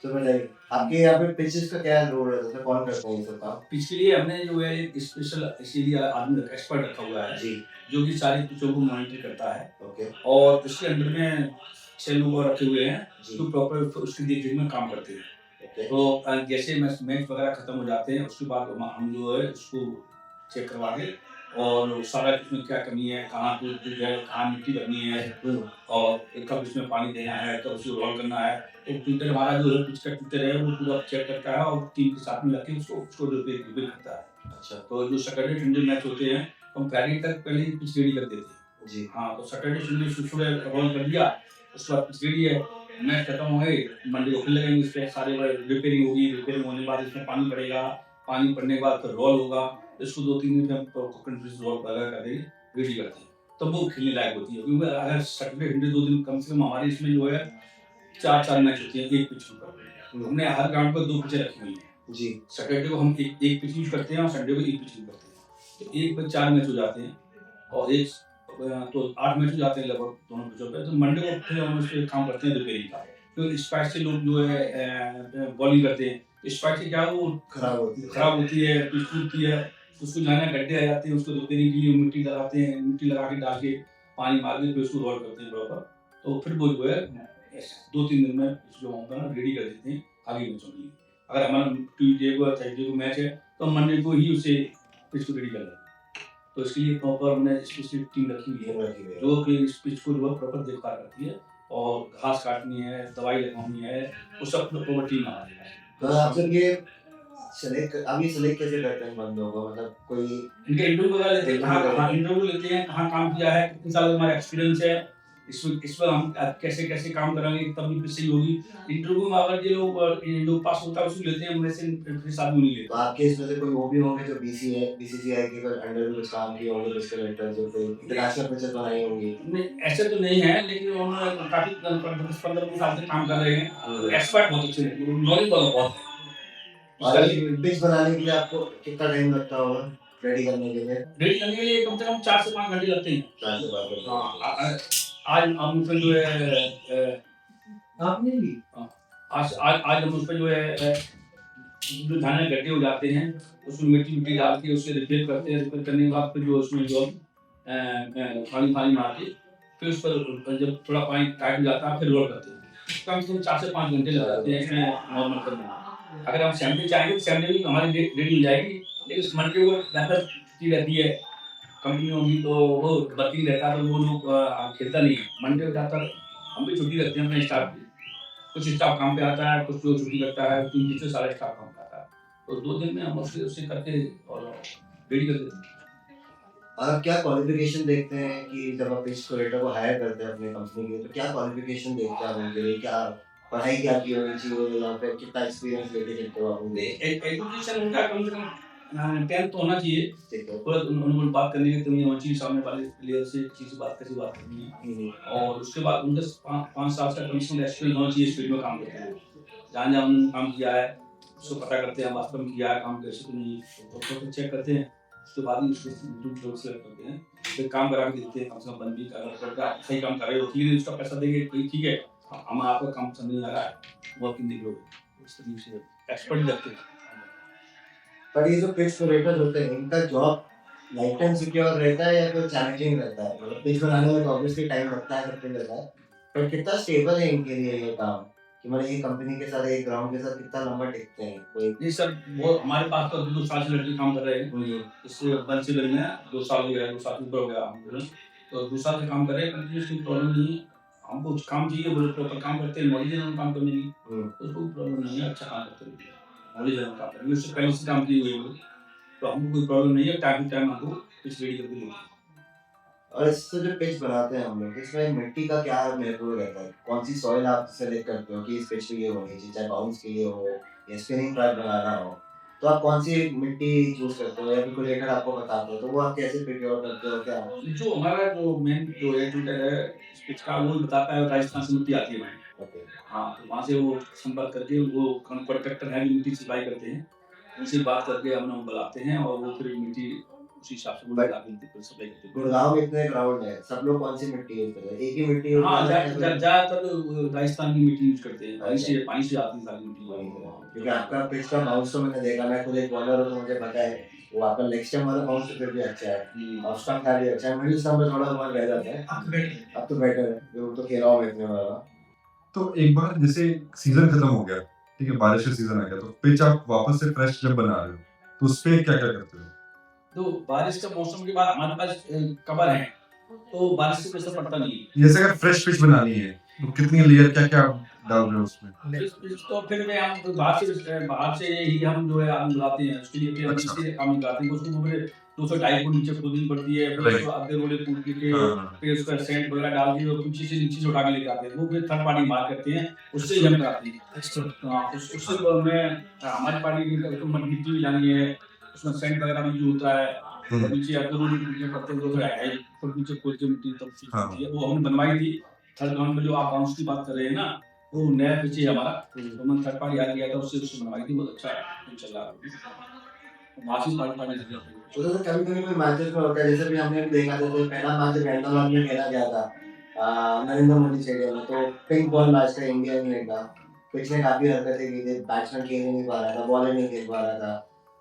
तो बताइए, आपके यहाँ पे पिचेस का क्या रोल रहता है? कौन करता है ये सब काम? पिच के लिए हमने जो है एक स्पेशल इसीलिए आदमी एक्सपर्ट रखा हुआ है, जी, जो कि सारी पिचों को मॉनिटर करता है ओके, और उसके अंडर में 6 लोग और रखे हुए हैं, जी, जो प्रॉपर उसकी देख-रेख में काम करते हैं। ओके, तो जैसे मैच वगैरह खत्म हो जाते हैं, उसके बाद हम जो है उसको चेक करवा के और सारा इसमें क्या कमी है, कहाँ टूट-फूट है, कहाँ मिट्टी भरनी है हुँ, और कब इसमें पानी देना है, कब उसको रोल करना है। तो ट्विटर हमारा जो है पिच का ट्विटर है वो पूरा चेक करता है और टीम के साथ में लग के उसको रिव्यू करता है। अच्छा, तो जो सैटरडे संडे मैच होते हैं, हम फ्राइडे तक पहले ही पिच रेडी कर देते हैं। जी, हाँ, तो सैटरडे संडे सुबह रोल कर दिया, उसके बाद पिच रेडी है, मैच खत्म हो गए, मंडे को फिर लगेंगे इस पे सारे रिपेयरिंग होगी, रिपेयरिंग होने के बाद इसमें पानी पड़ेगा, पानी पड़ने के बाद फिर रोल होगा, इसको 2-3 दिन में हम कंटिन्यूअस रोल वगैरह करके रेडी करते हैं। तब वो खेलने लायक होती है क्योंकि अगर सैटरडे संडे 2 दिन कम से कम हमारे इसमें जो है 4-4 मैच होती हैं एक पिच के ऊपर। हुँ, हमने हर ग्राउंड पर 2 पिचें रखी हुई हैं। जी, सैटरडे को हम एक पिच यूज़ करते हैं और संडे को एक पिच यूज़ करते हैं। तो एक पे 4 मैच हो जाते हैं और तो 8 मैच हो जाते हैं लगभग दोनों पिचों पे। तो मंडे को फिर हम उसपे काम करते हैं रिपेयरिंग का। तो स्पाइक से लोग जो है बॉलिंग करते हैं। स्पाइक से क्या है वो खराब होती है। खराब होती है, पिच टूटती है, उसको जहाँ-जहाँ गड्ढे आ जाते हैं उसको रिपेयरिंग के लिए मिट्टी लगाते हैं, मिट्टी लगा के डाल के पानी मार के फिर उसको रोल करते हैं प्रॉपर। तो फिर वो जो है 2-3 दिन में जो होता है ना रेडी कर देते हैं आगे मैचों के लिए। अगर हमारा ट्यूसडे को या थर्सडे को मैच है तो हम मंडे को ही उसे पिच को रेडी कर लेंगे। तो इसके लिए प्रॉपर हमने स्पेशल टीम रखी हुई है, टीम रखी हुई है। जो कि इस पिच को जो है प्रॉपर देखभाल करती है और घास काटनी है, दवाई लगानी है, वो सब प्रॉपर टीम हमारे पास है। तो आप जब ये आप ये सेलेक्ट कैसे करते हैं बंदों को? मतलब कोई इनके इंटरव्यू वगैरह लेते हैं, इंटरव्यू हाँ, वगैरह? इंटरव्यू लेते हैं, कहाँ काम किया है, कितने साल हमारा एक्सपीरियंस है, इस पर हम कैसे-कैसे काम करेंगे तभी पिच सही होगी। इंटरव्यू में अगर ये लोग पास होता है उसको लेते हैं, वैसे फिर साथ में नहीं तो लेते। आपके इसमें से कोई वो भी होंगे जो बीसीसीआई के कुछ अंडर में कुछ काम किए होंगे, पिच कलेक्टर जो कोई इंटरनेशनल पिचेस बनाई होंगी? नहीं, ऐसे तो नहीं है, लेकिन उन्होंने काफ़ी 10-15 साल से काम कर रहे हैं, तो हुँ। एक्सपर्ट बहुत अच्छे हैं, नॉलेज बहुत है। और इसका एक पिच बनाने के लिए आपको कितना टाइम लगता होगा रेडी करने के लिए? रेडी करने के लिए कम से कम 4 से 5 घंटे लगते हैं। 4 से 5 घंटे हाँ, लगते हैं। आज हम उसमें जो है आपने भी? हाँ, आज हम उसपे जो है जो धाने गड्ढे हो जाते हैं, उसमें मिट्टी-विट्टी डाल के उसे रिपेयर करते हैं, रिपेयर करने के बाद फिर जो उसमें जो पानी-फानी मार के फिर उस पर जब थोड़ा पानी टाइट हो जाता है, फिर रोल करते हैं। कम से कम 4 से 5 घंटे लग जाते हैं इसमें नॉर्मल करने में। अगर हम सैंपलिंग चाहेंगे तो सैंपलिंग भी हमारी रेडी हो जाएगी, लेकिन उस मंडी को ज़्यादा छुट्टी रहती है, कंपनियों की तो वो वर्किंग रहता है तो वो लोग खेलता नहीं है। मंडे को ज़्यादातर हम भी छुट्टी रखते हैं अपने स्टाफ की। कुछ स्टाफ काम पे आता है, कुछ लोग छुट्टी करता है, 3 दिन से सारा स्टाफ काम पे आता है। तो 2 दिन में हम उसे उसे करके और रेडी कर देते हैं। और आप क्या क्वालिफ़िकेशन देखते हैं कि जब आप पिच कोऑर्डिनेटर को हायर करते हैं अपनी कंपनी के लिए, तो क्या क्वालिफ़िकेशन देखते हैं आप उनके लिए? क्या पढ़ाई क्या की होनी चाहिए या फिर कितना एक्सपीरियंस लेके चलते हो आप उनके लिए? एजुकेशन उनका कम से कम 10th तो होना चाहिए। ठीक है। थोड़ा उनको बात करने की तमीज़ होनी चाहिए, सामने वाले प्लेयर से किसी से कैसे बात करनी है। हुँ, हुँ। और उसके बाद उनके 5 साल का कम से कम एक्सपीरियंस होना चाहिए इस फील्ड में काम करते हुए। जहाँ-जहाँ उन्होंने काम किया है, उसको पता करते हैं वास्तव में किया है काम कैसे तो नहीं, तो चेक करते हैं। उसके बाद ही उसको इंटरव्यू लोग सेलेक्ट करते हैं। फिर काम करा के देखते हैं कम से कम 1 वीक अगर करके आप सही काम कर रहे हो, ठीक है, उसका पैसा देंगे कोई ठीक है, हम आपका काम समझ में आ रहा है, वर्किंग देख लो। इस तरीके से एक्सपर्ट ही रखते हैं। पर ये जो पिच कोऑर्डिनेटर होते हैं, इनका जॉब लाइफ टाइम सिक्योर रहता है या फिर चैलेंजिंग रहता है? मतलब पिच बनाने में तो ऑब्वियसली टाइम लगता है, सब कुछ रहता है। पर कितना स्टेबल है इनके लिए ये काम? कि मतलब एक कंपनी के साथ, एक ग्राउंड के साथ कितना लंबा टिकते हैं? कोई नहीं सर, वो हमारे पास तो 2-2 साल से लड़के काम कर रहे हैं। हुँ, इस बंसीगंज में 2 साल हो गया, 2 साल से ऊपर हो गया हमको। तो 2 साल से काम कर रहे हैं, कंटिन्यूअसली प्रॉब्लम नहीं है। हमको कुछ काम चाहिए, वो प्रॉपर काम करते हैं, नॉलेज है उनको काम करने की, हुँ। तो उसको कोई प्रॉब्लम नहीं है, अच्छा काम करते हैं। नॉलेज है उनको काम करने की, उससे पहले से काम किए हुए हैं वो, तो हमको कोई प्रॉब्लम नहीं है, टाइम टू टाइम हमको पिच रेडी करके देते हैं। और इससे जो पिच बनाते हैं हम लोग, इसमें मिट्टी का क्या महत्व रहता है? कौन-सी सॉइल आप सेलेक्ट करते हो कि इस पिच पे ये होनी चाहिए, चाहे बाउंस के लिए हो या स्पिनिंग ट्रैक बनाना हो? तो आप कौन-सी मिट्टी चूज़ करते हो या फिर कोई लेकर आपको बताता है, तो वो आप कैसे प्रिक्योर करते हो क्या? जो हमारा जो मेन जो है ट्विटर है, पिच का वो बताता है राजस्थान से मिट्टी आती है हमारी। ओके, हाँ, तो वहाँ से वो संपर्क करके वो कॉन्ट्रैक्टर हैं जो मिट्टी सप्लाई करते हैं, उनसे बात करके हम लोग बुलाते हैं और वो फिर मिट्टी उसी हिसाब से वो बट लगा के फिर सप्लाई करते हैं। गुड़गांव में इतने ग्राउंड है, सब लोग कौन सी मिट्टी यूज करते हैं? एक ही मिट्टी यूज हाँ, करते हैं या फिर ज़्यादातर राजस्थान की मिट्टी यूज़ करते हैं। अच्छा पानी से आती है सारी मिट्टी। वही तो, क्योंकि आपका पिच का बाउंस तो मैंने देखा, मैं खुद एक बॉलर हूँ तो मुझे पता है वो आपका लेग स्टंप वाला बाउंस तो फिर भी अच्छा है, ऑफ स्टंप का भी अच्छा है, मिडिल स्टंप पे थोड़ा बहुत रह जाता है। अब तो बेटर है, वो तो खेला हुआ है इतने वाला। तो एक बार जैसे सीजन खत्म हो गया, ठीक है, बारिश का सीजन आ गया, तो पिच आप वापस से फ्रेश जब बना रहे हो तो उस पे क्या क्या करते हो? तो बारिश का मौसम के बाद हमारे पास कवर है, तो बारिश से कोई असर पड़ता नहीं है। जैसे अगर फ्रेश पिच बनानी है तो कितनी लेयर क्या क्या डाल रहे हो उसमें? तो फिर में हम तो बाहर से ही हम जो है आलू लाते हैं, उसके लिए फिर हम अच्छा। इससे काम लगाते हैं, उसको फिर 200-250 फुट नीचे खोदनी पड़ती है, फिर राइट। उसको आधे रोले कूद के हाँ। फिर उसका सेंट वगैरह डाल के और पीछे से नीचे से उठा के लेके आते हैं, वो फिर थर्ड पार्टी मार करते हैं, उससे ही हम कराते हैं। हाँ, उससे में हमारी पार्टी को मिट्टी भी लानी है, उसमें सेंट वगैरह भी जो होता है, और नीचे आधे रोले कूदने पड़ते हैं, 200-250 फुट नीचे खोद के मिट्टी तब फिट हाँ। होती है, वो हमने बनवाई थी। थर्ड ग्राउंड में जो आप बाउंस की बात कर रहे हैं ना, वो नया पिच है हमारा, तो मैं थर्ड पार्टी आ गया था, उससे बनवाई थी, बहुत अच्छा पिच चल रहा है। वहाँ से थर्ड पार्टी लगी है। तो जैसे कभी-कभी कोई मैचेस में होता है, जैसे भी हमने भी देखा, जैसे पहला मैच जब हैदराबाद में खेला गया था नरेंद्र मोदी स्टेडियम में, तो पिंक बॉल मैच था इंडिया इंग्लैंड का, पिच ने काफी हरकतें की थी, बैट्समैन खेल ही नहीं पा रहा था, बॉलर नहीं खेल पा रहा था,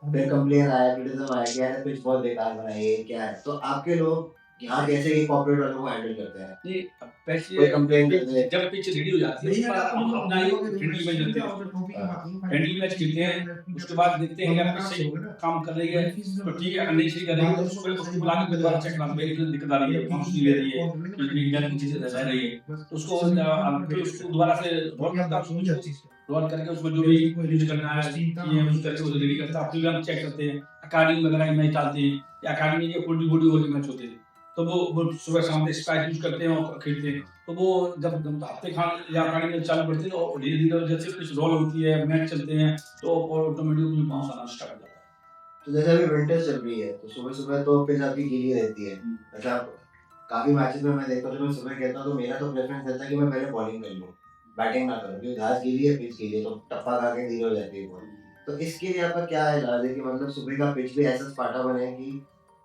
फिर कंप्लेन आया, क्रिटिसिज्म आया कि यार पिच बहुत बेकार बनाई है, क्या है? तो आपके लोग यहाँ कैसे ये कॉर्पोरेट वालों को हैंडल करते हैं? नहीं, वैसे कोई कंप्लेन कर दे, जब पिच रेडी हो जाती है, उसके बाद हम अपना ही फ्रेंडली मैच खेलते हैं। फ्रेंडली मैच खेलते हैं, उसके बाद देखते हैं कि आपका सही काम कर रही है, तो ठीक है, अगर नहीं सही कर रही है, तो उसको बुला के दोबारा चेक कराते हैं कि दिक्कत आ रही है, बाउंस नहीं ले रही है, कि क्या चीज़ें रह रही है, तो उसको फिर उसको दोबारा से रोल करता है, रोल करके उसमें जो भी यूज करना है, ये यूज करके उसे रेडी करता है, फिर हम चेक करते हैं, अकादमी वगैरह में मैच डालते हैं, या अकादमी के 40-40 ओवर के मैच होते हैं, तो वो सुबह शाम में स्ट्राइक यूज करते हैं और खेलते हैं, तो वो जब हफ्ते खान या अकादमी में चालू करते हैं, तो धीरे धीरे जैसे कुछ रोल होती है, मैच चलते हैं, तो ऑटोमेटिकली बाउंस आना स्टार्ट हो जाता है। तो जैसे अभी विंटर चल रही है, तो सुबह-सुबह तो पिच आपकी गीली रहती है। अच्छा, काफ़ी मैचेस में मैं देखता हूँ, जब मैं सुबह खेलता हूँ तो मेरा तो प्रेफ़रेंस रहता है कि मैं पहले बॉलिंग कर लूँ, बैटिंग ना करूँ, क्योंकि घास गीली है, पिच गीली है, तो टप्पा खा के गीली हो जाती है बॉल। तो इसके लिए आपका क्या इलाज है कि मतलब सुबह का पिच भी ऐसा स्पार्टा बने कि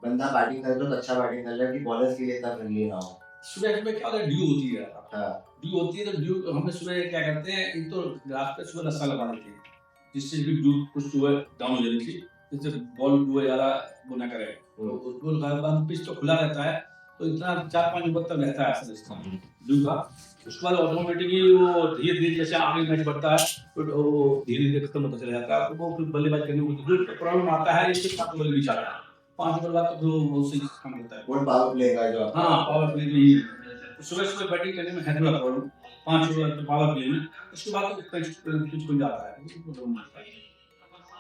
बंदा बैटिंग करे तो अच्छा बैटिंग कर ले, कि बॉलर्स के लिए इतना फ्रेंडली ना हो? सुबह सुबह क्या होता है, ड्यू होती है, हाँ, ड्यू होती है, तो ड्यू हम सुबह क्या करते हैं, एक तो ग्रास पे सुबह रस्सा लगा देते हैं, जिससे कि ड्यू कुछ सुबह डाउन हो जाती है, जिससे बॉल जो है ज़्यादा वो ना करे, तो उसको लगाने के बाद पिच तो खुला रहता है, तो इतना 4-5 ओवर तक रहता है ऐसा सिस्टम ड्यू का। उसके बाद ऑटोमेटिकली वो धीरे धीरे जैसे आगे मैच बढ़ता है, तो वो धीरे धीरे खत्म होता चला जाता है, तो वो फिर बल्लेबाज करने में जो प्रॉब्लम आता है, इससे 7 ओवर बीच आता है, 5 ओवर बाद तो वो सही काम करता है। वो पावर प्ले का जो आपका हाँ, पावर प्ले में ही सुबह सुबह बैटिंग करने में है थोड़ा प्रॉब्लम, 5 ओवर तो पावर प्ले में, उसके बाद तो पिच बन जाता है, वो प्रॉब्लम आता है।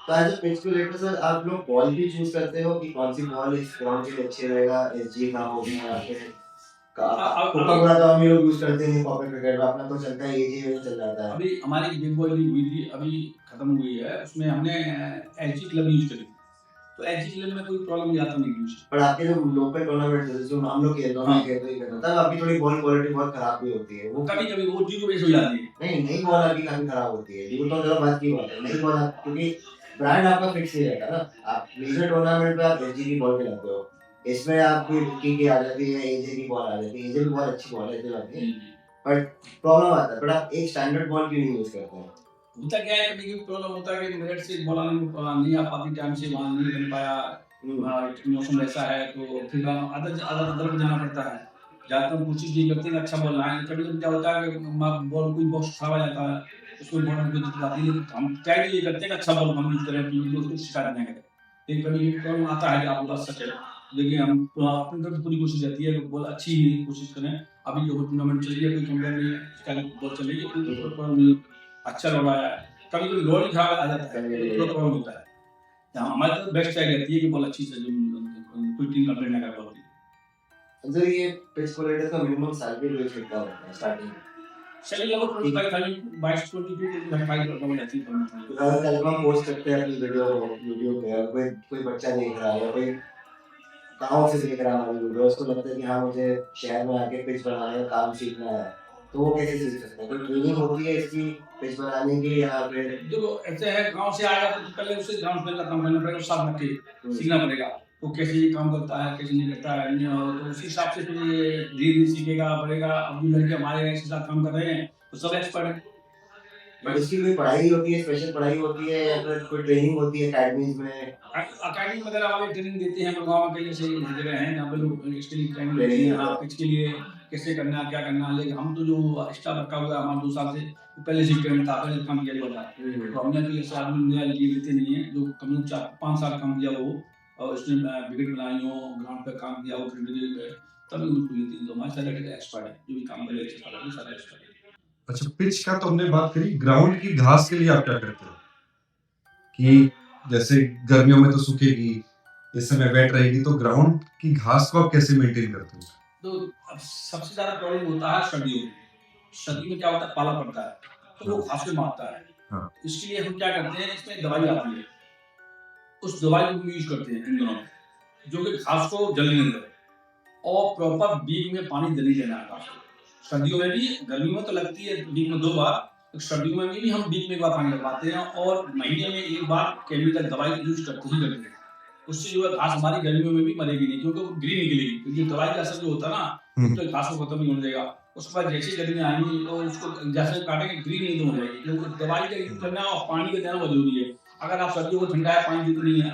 तो एज़ अ पिच को लेकर सर आप लोग बॉल भी चूज़ करते हो कि कौन-सी बॉल इस ग्राउंड के लिए अच्छी रहेगा, एसजी का हो गया या फिर कोका-कोला तो हम ही लोग यूज़ करते हैं पॉकेट क्रिकेट में, अपना तो चलता है एजी में चल जाता है। अभी हमारी बिग बॉल लीग हुई थी, अभी खत्म हुई है, उसमें हमने एलजी क्लब यूज करी, तो एलजी क्लब में कोई प्रॉब्लम नहीं आता नहीं यूज। पर आपके जो लोकल टूर्नामेंट जैसे जो हम लोग खेलते हैं, मैं खेलता ही खेलता हूँ, तब आपकी थोड़ी बॉल क्वालिटी बहुत खराब भी होती है। वो कभी कभी वो जीरो बेस हो जाती है। नहीं, नई बॉल आपकी काफ़ी खराब होती है, ये तो चलो बात की बात है, नई बॉल आप क्योंकि ब्रांड आपका फिक्स ही रहता है ना, आप मेजर टूर्नामेंट में आप एसजी की बॉल खिलाते हो, इसमें आपकी रिकी की आ जाती है, एजे की बॉल आ जाती है, एजे भी बहुत अच्छी बॉल है, ऐसी बात नहीं है, बट प्रॉब्लम आता है, बट आप एक स्टैंडर्ड बॉल क्यों नहीं यूज़ करते हैं? होता क्या है, कभी कभी प्रॉब्लम होता है कि मिनट से बॉल नहीं आ पाती, टाइम से वहाँ नहीं बन पाया, मौसम ऐसा है, तो फिर अदर अदर अदर को जाना पड़ता है। ज़्यादातर हम कोशिश यही करते हैं कि अच्छा बॉल लाएँ, कभी कभी क्या होता है कि बॉल कोई बॉक्स खराब आ जाता है, उसमें बॉल में कोई दिक्कत आती है, लेकिन हम ट्राई ये करते हैं कि अच्छा बॉल हम यूज़ करें, कि उसको शिकायत ना करें। लेकिन कभी प्रॉब्लम आता है कि आप बात सच है, लेकिन हम अपनी तरफ से पूरी कोशिश रहती है कि बॉल अच्छी ही कोशिश करें। अभी जो टूर्नामेंट चल रही है, कोई कंप्लेंट नहीं है, शिकायत बॉल चल रही है, कोई प्रॉब्लम नहीं, अच्छा लग रहा है। कभी कभी बॉल ही खराब आ जाता है, तो प्रॉब्लम होता है। हमारी तरफ बेस्ट ट्राई रहती है कि बॉल अच्छी से कोई टीम कंप्लेंट ना करे बॉल की। सर ये पिच कोलेटर्स का मिनिमम सैलरी रेट कितना होता है स्टार्टिंग? चलिए लगभग 25,000 22-22 कम रहती है। तो अगर कल को हम पोस्ट करते हैं अपनी वीडियो यूट्यूब पे, और कोई कोई बच्चा देख रहा है या कोई गाँव से देख रहा है हमारी वीडियो, उसको लगता है कि हाँ मुझे शहर में आके पिच बनाना है, काम सीखना है, तो वो कैसे सीख सकता है? कोई ट्रेनिंग होती है इसकी पिच बनाने की या फिर? देखो ऐसे है, गांव से आएगा तो पहले उसे ग्राउंड पे काम करना पड़ेगा, साथ में सीखना पड़ेगा। वो कैसे ये काम करता है, कैसे नहीं करता है, तो उसी हिसाब से फिर ये धीरे-धीरे सीखेगा, बढ़ेगा। अब जो लड़के हमारे इसके साथ काम कर रहे हैं, वो सब एक्सपर्ट हैं। बट इसकी कोई पढ़ाई होती है, स्पेशल पढ़ाई होती है या फिर कोई ट्रेनिंग होती है अकेडमीज़ में? अकेडमी वगैरह वाले ट्रेनिंग देते हैं, गुड़गाँव में कई ऐसे जगह हैं जहाँ पे लोग इसके लिए ट्रेनिंग लेते ट्रेनिंग हैं। देते हाँ, हैं। पिच के लिए कैसे करना है, क्या करना है। लेकिन हम तो जो स्टाफ रखा हुआ है हमारा 2 साल से, वो पहले से ही ट्रेंड था, पहले से काम किया हुआ था। तो हमने कोई ऐसे आदमी नया लिए लेते नहीं है, जो कम से कम 4-5 साल काम किया हो और उसने विकेट बनाई हो, ग्राउंड पे काम किया हो, फील्डिंग पे, तभी उनको लेते हैं। तो हमारे सारे लड़के एक्सपर्ट हैं, जो भी काम करे अच्छे साल में सारे एक्सपर्ट हैं। अच्छा, पिच का तो हमने बात करी, ग्राउंड की घास के लिए आप क्या करते हो? कि जैसे गर्मियों में तो सूखेगी, इस समय वेट रहेगी, तो ग्राउंड की घास को आप कैसे मेंटेन करते हो? तो अब सबसे ज़्यादा प्रॉब्लम होता है सर्दियों में। सर्दी में क्या होता है, पाला पड़ता है, तो वो घास को मारता है। हाँ। इसके लिए हम क्या करते हैं, इसमें दवाई आती है, उस दवाई को हम यूज़ करते हैं इन दिनों में, जो कि घास को जलने नहीं दे और प्रॉपर बीच में पानी नहीं देना है घास को। सर्दियों में भी, गर्मियों में तो लगती है बीच में 2 बार, तो सर्दियों में भी हम बीच में 1 बार पानी लगवाते हैं और महीने में 1 बार केमिकल दवाई यूज़ करते ही करते हैं। उससे जो है घास हमारी गर्मियों में भी मरेगी नहीं, क्योंकि वो ग्रीन निकलेगी, क्योंकि दवाई का असर जो होता है ना, तो घास को खत्म नहीं होने देगा। उसके बाद जैसे गर्मियाँ आएंगी तो उसको जैसे काटेंगे ग्रीन नहीं तो हो जाएगी, क्योंकि दवाई का यूज करना और पानी का देना बहुत जरूरी है। अगर आप सर्दियों को ठंडा है, पानी देते नहीं है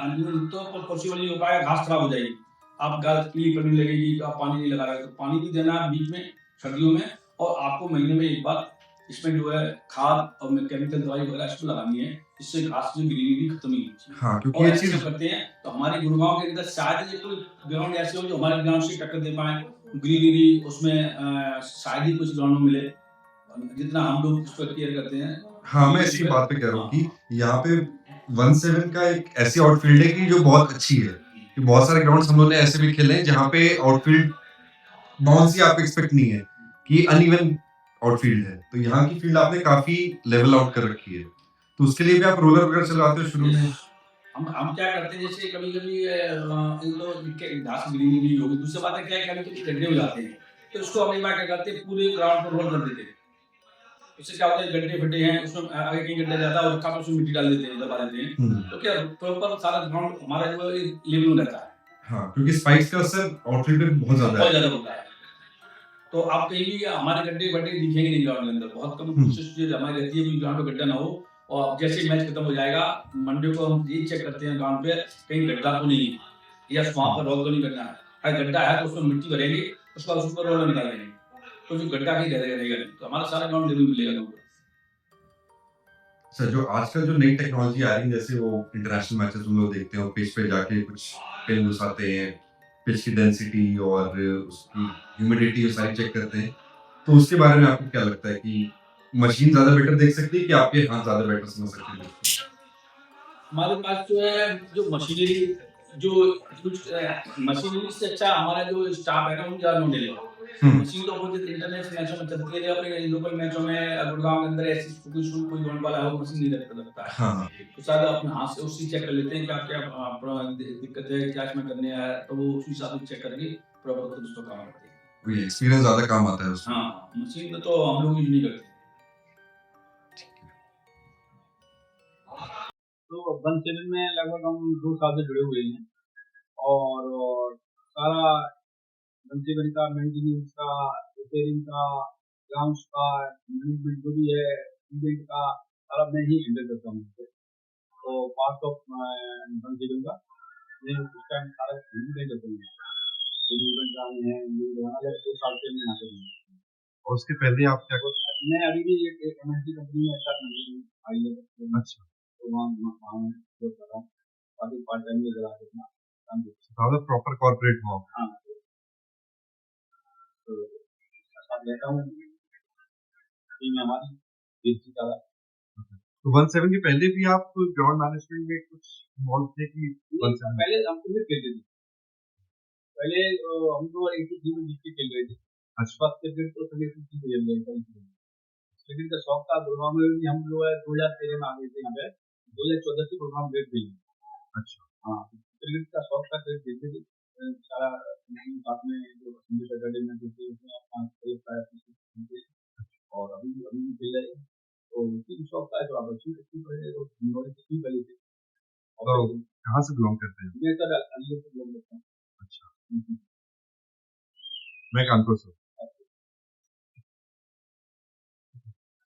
तो पॉसिबल नहीं हो पाएगा, घास खराब हो जाएगी, आप घास पीली पड़ने लगेगी, तो आप पानी नहीं लगा रहे, तो पानी भी देना है बीच में सर्दियों में, और आपको महीने में 1 बार इसमें जो है खाद और केमिकल दवाई वगैरह इसको लगानी है, इससे घास की ग्रीनरी भी खत्म नहीं होती। हाँ, क्योंकि और ये ऐसे चीज़ सब करते हैं तो हमारे गुड़गांव के अंदर शायद ही कोई ग्राउंड ऐसे हो जो हमारे ग्राउंड से टक्कर दे पाए, ग्रीनरी उसमें शायद ही कुछ ग्राउंड में मिले जितना हम लोग उस पर केयर करते हैं। हाँ, मैं इसी बात पे कह रहा हूँ कि यहाँ पे 17 का एक ऐसी आउटफील्ड है कि जो बहुत अच्छी है। कि बहुत सारे ग्राउंड्स हम लोगों ने ऐसे भी खेले हैं जहाँ पे आउटफील्ड बाउंसी आप एक्सपेक्ट नहीं है कि अनइवन आउटफील्ड है। तो यहाँ की फील्ड आपने काफ़ी लेवल आउट कर रखी है। तो उसके लिए भी आप रोलर वगैरह चलवाते हो शुरू में? हम क्या करते हैं, जैसे कभी-कभी इन लोग के घास ग्रीनरी होगी, दूसरी बात है क्या है, कभी-कभी गड्ढे हो जाते हैं, तो इसको हम एक बार क्या करते हैं, पूरे ग्राउंड को रोल कर देते हैं। उससे क्या होता है, गड्ढे फटे हैं, उसमें आगे कहीं गड्ढा जाता है और रखा तो उसमें मिट्टी डाल देते हैं, दबा देते हैं, तो क्या प्रॉपर सारा ग्राउंड हमारा जो है लेवल में रहता है। हाँ, क्योंकि स्पाइक्स का असर आउटफील्ड पे बहुत ज़्यादा बहुत है। ज़्यादा होता है। तो आप कहीं भी हमारे गड्ढे-वड्ढे दिखेंगे नहीं ग्राउंड के अंदर, बहुत कम कोशिश जो हमारी रहती है कोई ग्राउंड में गड्ढा ना हो, और जैसे ही मैच खत्म हो जाएगा, मंडे को हम ये चेक करते हैं ग्राउंड पे कहीं गड्ढा तो नहीं है या वहाँ पर रोल तो नहीं करना है। अगर गड्ढा है तो उसमें मिट्टी भरेंगे, उसके बाद उसको रोलर निकाल देंगे, तो जो गड्ढा कहीं रहेगा नहीं, तो हमारा सारा ग्राउंड लेवल मिलेगा ग्राउंड पे। अच्छा, जो आजकल जो नई टेक्नोलॉजी आ रही है, जैसे वो इंटरनेशनल मैचेस हम लोग देखते हो, पिच पे जाके कुछ पिन घुसाते हैं, पिच की डेंसिटी और उसकी ह्यूमिडिटी वो सारी चेक करते हैं। तो उसके बारे में आपको क्या लगता है कि मशीन ज़्यादा बेटर देख सकती है कि आपके हाथ ज़्यादा बेटर समझ सकते हैं उसको? हमारे पास जो है जो मशीनरी जो कुछ मशीनरी से अच्छा हमारा जो स्टाफ है ना, उनका नॉलेज है। मशीन तो वो इंटरनेशनल मैचों में चलती है, अपने लोकल मैचों में गुड़गांव के अंदर ऐसी कोई ग्राउंड वाला हो मशीन नहीं रखता है। हाँ, हाँ। तो शायद अपने हाथ से उससे चेक कर लेते हैं क्या क्या दिक्कत है, क्या इसमें करने है, तो वो उसी हिसाब से चेक करके प्रॉपर उसको काम करते हैं। वही एक्सपीरियंस ज़्यादा काम आता है उसमें। हाँ, मशीन में तो हम लोग यूज नहीं करते। तो वन सेवन में लगभग हम 2 साल से जुड़े हुए हैं, और सारा वन सेवन का मेंटेनेंस का, रिपेयरिंग का, ग्राउंड्स का, मैनेजमेंट जो भी है, इवेंट का, सारा मैं ही हैंडल करता हूँ। तो पार्ट ऑफ वन सेवन का मैं उस टाइम सारा हैंडल करता हूँ। जो भी इवेंट आए हैं, ये अलग 2 साल से मैं यहाँ पे हूँ। और उसके पहले आप क्या मैं अभी भी एक एमएनसी कंपनी में अच्छा आई है, अच्छा, तो वहाँ वहाँ मैं जॉब कर रहा हूँ। काफ़ी पार्ट टाइम में लगा के अपना काम करता ज़्यादा प्रॉपर कॉर्पोरेट हो आप। हूँ। हाँ, तो साथ रहता हूँ, टीम है हमारी, देसी का। तो 17 के पहले भी आप ग्राउंड मैनेजमेंट में कुछ इन्वॉल्व थे कि 17? पहले हम क्रिकेट खेलते थे। पहले हम तो एक ही टीम में जीत के खेल रहे थे। अच्छा। फर्स्ट क्रिकेट तो सभी टीम में खेल रहे थे। क्रिकेट का शौक था, गुड़गांव में भी हम जो है 2013 में आ गए थे यहाँ पे। 2014 से गुड़गांव क्रिकेट खेले। अच्छा। हाँ, क्रिकेट का शौक था, क्रिकेट खेलते थे। सारा साथ में जो संडे सैटरडे में खेलते थे अपना खेलते थे, और अभी भी खेल रहे हैं। तो उसी शौक था, तो आप अच्छी पहले तो नॉलेज की पहले थे। तो कहाँ से बिलोंग करते हैं? मैं सर अलिगढ़ से बोल रहा हूँ। अच्छा, मैं कानपुर से हूँ।